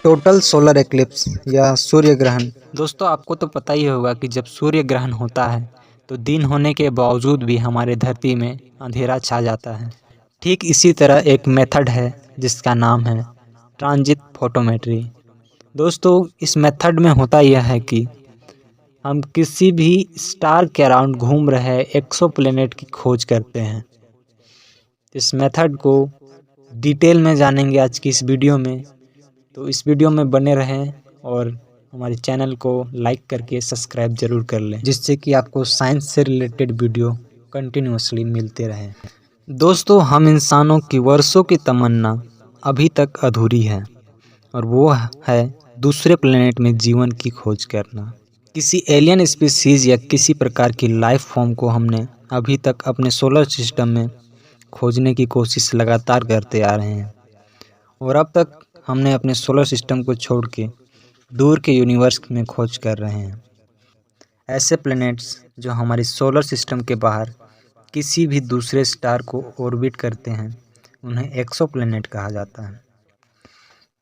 Total solar eclipse या सूर्य ग्रहण। दोस्तों, आपको तो पता ही होगा कि जब सूर्य ग्रहण होता है तो दिन होने के बावजूद भी हमारे धरती में अंधेरा छा जाता है। ठीक इसी तरह एक मेथड है जिसका नाम है ट्रांजिट फोटोमेट्री। दोस्तों, इस मेथड में होता यह है कि हम किसी भी स्टार के अराउंड घूम रहे एक्सोप्लैनेट की खोज करते हैं। इस मेथड को डिटेल में जानेंगे आज की इस वीडियो में, तो इस वीडियो में बने रहें और हमारे चैनल को लाइक करके सब्सक्राइब जरूर कर लें, जिससे कि आपको साइंस से रिलेटेड वीडियो कंटिन्यूअसली मिलते रहें। दोस्तों, हम इंसानों की वर्षों की तमन्ना अभी तक अधूरी है और वो है दूसरे प्लेनेट में जीवन की खोज करना। किसी एलियन स्पीसीज या किसी प्रकार की लाइफ फॉर्म को हमने अभी तक अपने सोलर सिस्टम में खोजने की कोशिश लगातार करते आ रहे हैं और अब तक हमने अपने सोलर सिस्टम को छोड़ के दूर के यूनिवर्स में खोज कर रहे हैं। ऐसे प्लैनेट्स जो हमारे सोलर सिस्टम के बाहर किसी भी दूसरे स्टार को ऑर्बिट करते हैं, उन्हें एक्सोप्लैनेट कहा जाता है।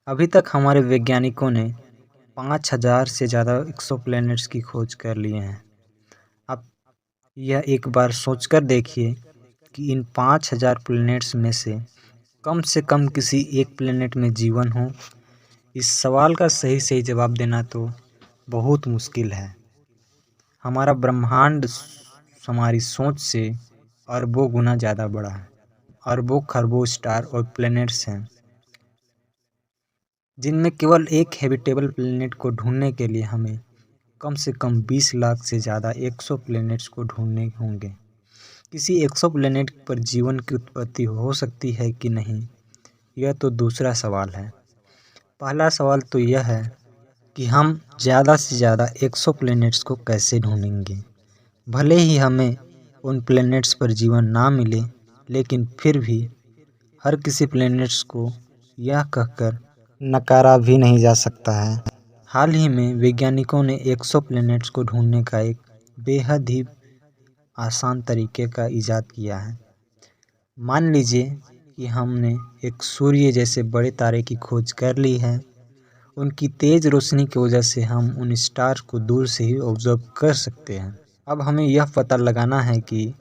अभी तक हमारे वैज्ञानिकों ने 5000 से ज़्यादा एक्सोप्लैनेट्स की खोज कर लिए हैं। अब यह एक बार सोचकर देखिए कि इन 5000 प्लैनेट्स में से कम किसी एक प्लैनेट में जीवन हो। इस सवाल का सही जवाब देना तो बहुत मुश्किल है। हमारा ब्रह्मांड हमारी सोच से अरबों गुना ज़्यादा बड़ा है। अरबों खरबों स्टार और प्लैनेट्स हैं, जिनमें केवल एक हैबिटेबल प्लैनेट को ढूंढने के लिए हमें कम से कम 20 लाख से ज़्यादा एक्सोप्लैनेट्स को ढूंढने होंगे। किसी एक्सोप्लैनेट पर जीवन की उत्पत्ति हो सकती है कि नहीं, यह तो दूसरा सवाल है। पहला सवाल तो यह है कि हम ज़्यादा से ज़्यादा एक्सोप्लैनेट्स को कैसे ढूंढेंगे। भले ही हमें उन प्लैनेट्स पर जीवन ना मिले, लेकिन फिर भी हर किसी प्लैनेट्स को यह कहकर नकारा भी नहीं जा सकता है। हाल ही में वैज्ञानिकों ने एक्सोप्लैनेट्स को ढूंढने का एक बेहद ही आसान तरीके का इजाद किया है। मान लीजिए कि हमने एक सूर्य जैसे बड़े तारे की खोज कर ली है। उनकी तेज़ रोशनी की वजह से हम उन स्टार को दूर से ही ऑब्जर्व कर सकते हैं। अब हमें यह पता लगाना है कि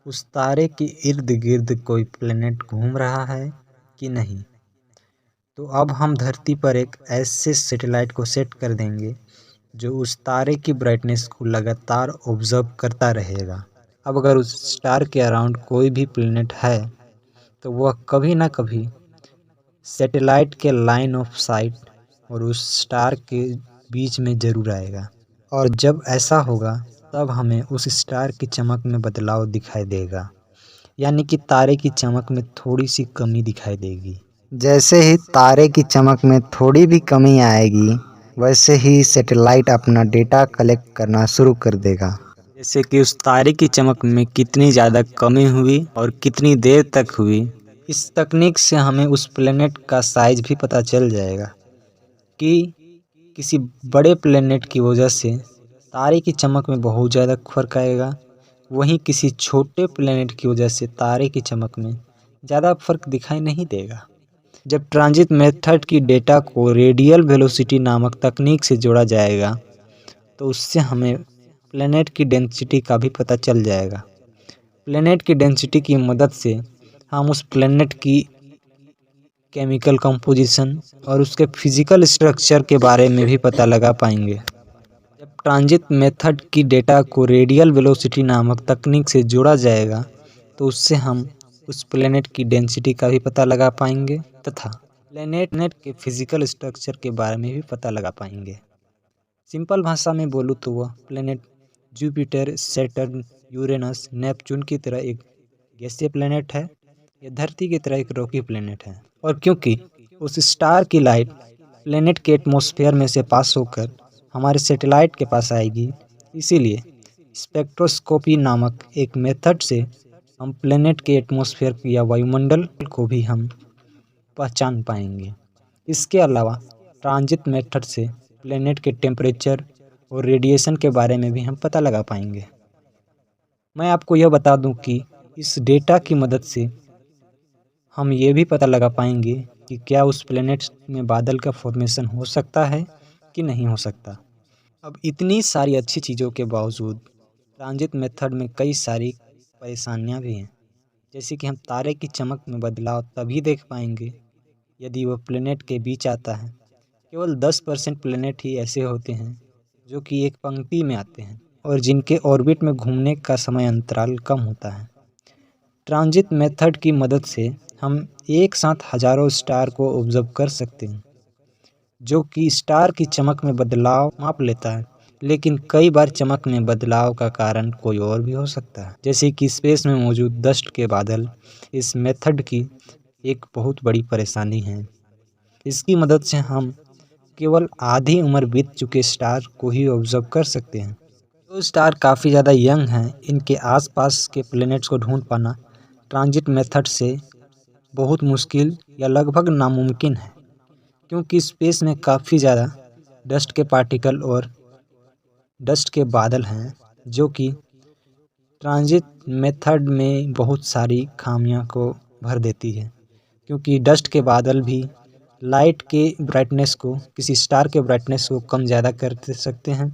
उस तारे के इर्द गिर्द कोई प्लैनेट घूम रहा है कि नहीं। तो अब हम धरती पर एक ऐसे सैटेलाइट को सेट कर देंगे जो उस तारे की ब्राइटनेस को लगातार ऑब्जर्व करता रहेगा। अब अगर उस स्टार के अराउंड कोई भी प्लैनेट है तो वह कभी ना कभी सैटेलाइट के लाइन ऑफ साइट और उस स्टार के बीच में ज़रूर आएगा, और जब ऐसा होगा तब हमें उस स्टार की चमक में बदलाव दिखाई देगा, यानी कि तारे की चमक में थोड़ी सी कमी दिखाई देगी। जैसे ही तारे की चमक में थोड़ी भी कमी आएगी, वैसे ही सैटेलाइट अपना डेटा कलेक्ट करना शुरू कर देगा। जैसे कि उस तारे की चमक में कितनी ज़्यादा कमी हुई और कितनी देर तक हुई। इस तकनीक से हमें उस प्लैनेट का साइज भी पता चल जाएगा कि किसी बड़े प्लैनेट की वजह से तारे की चमक में बहुत ज़्यादा फर्क आएगा, वहीं किसी छोटे प्लैनेट की वजह से तारे की चमक में ज़्यादा फर्क दिखाई नहीं देगा। जब ट्रांजिट मेथड की डेटा को रेडियल वेलोसिटी नामक तकनीक से जोड़ा जाएगा तो उससे हमें प्लैनेट की डेंसिटी का भी पता चल जाएगा। प्लैनेट की डेंसिटी की मदद से हम उस प्लैनेट की केमिकल कंपोजिशन और उसके फिजिकल स्ट्रक्चर के बारे में भी पता लगा पाएंगे। जब ट्रांजिट मेथड की डेटा को रेडियल वेलोसिटी नामक तकनीक से जोड़ा जाएगा तो उससे हम उस प्लैनेट की डेंसिटी का भी पता लगा पाएंगे तथा प्लैनेट के फिजिकल स्ट्रक्चर के बारे में भी पता लगा पाएंगे। सिंपल भाषा में बोलूँ तो वह planet Jupiter, Saturn, Uranus, Neptune की तरह एक गैसीय प्लैनेट है या धरती की तरह एक रॉकी प्लैनेट है। और क्योंकि उस स्टार की लाइट प्लैनेट के एटमॉस्फेयर में से पास होकर हमारे सैटेलाइट के पास आएगी, इसीलिए स्पेक्ट्रोस्कोपी नामक एक मेथड से हम प्लैनेट के एटमॉस्फेयर या वायुमंडल को भी हम पहचान पाएंगे। इसके अलावा ट्रांजिट मेथड से प्लैनेट के टेम्परेचर और रेडिएशन के बारे में भी हम पता लगा पाएंगे। मैं आपको यह बता दूं कि इस डेटा की मदद से हम ये भी पता लगा पाएंगे कि क्या उस प्लेनेट में बादल का फॉर्मेशन हो सकता है कि नहीं हो सकता। अब इतनी सारी अच्छी चीज़ों के बावजूद ट्रांजिट मेथड में कई सारी परेशानियां भी हैं। जैसे कि हम तारे की चमक में बदलाव तभी देख पाएंगे यदि वह प्लेनेट के बीच आता है। केवल 10% प्लेनेट ही ऐसे होते हैं जो कि एक पंक्ति में आते हैं और जिनके ऑर्बिट में घूमने का समय अंतराल कम होता है। ट्रांजिट मेथड की मदद से हम एक साथ हजारों स्टार को ऑब्जर्व कर सकते हैं, जो कि स्टार की चमक में बदलाव माप लेता है। लेकिन कई बार चमक में बदलाव का कारण कोई और भी हो सकता है, जैसे कि स्पेस में मौजूद डस्ट के बादल। इस मेथड की एक बहुत बड़ी परेशानी है। इसकी मदद से हम केवल आधी उम्र बीत चुके स्टार को ही ऑब्जर्व कर सकते हैं। जो स्टार काफ़ी ज़्यादा यंग हैं, इनके आसपास के प्लैनेट्स को ढूंढ पाना ट्रांजिट मेथड से बहुत मुश्किल या लगभग नामुमकिन है, क्योंकि स्पेस में काफ़ी ज़्यादा डस्ट के पार्टिकल और डस्ट के बादल हैं, जो कि ट्रांजिट मेथड में बहुत सारी खामियों को भर देती है। क्योंकि डस्ट के बादल भी लाइट के ब्राइटनेस को, किसी स्टार के ब्राइटनेस को कम ज़्यादा कर सकते हैं,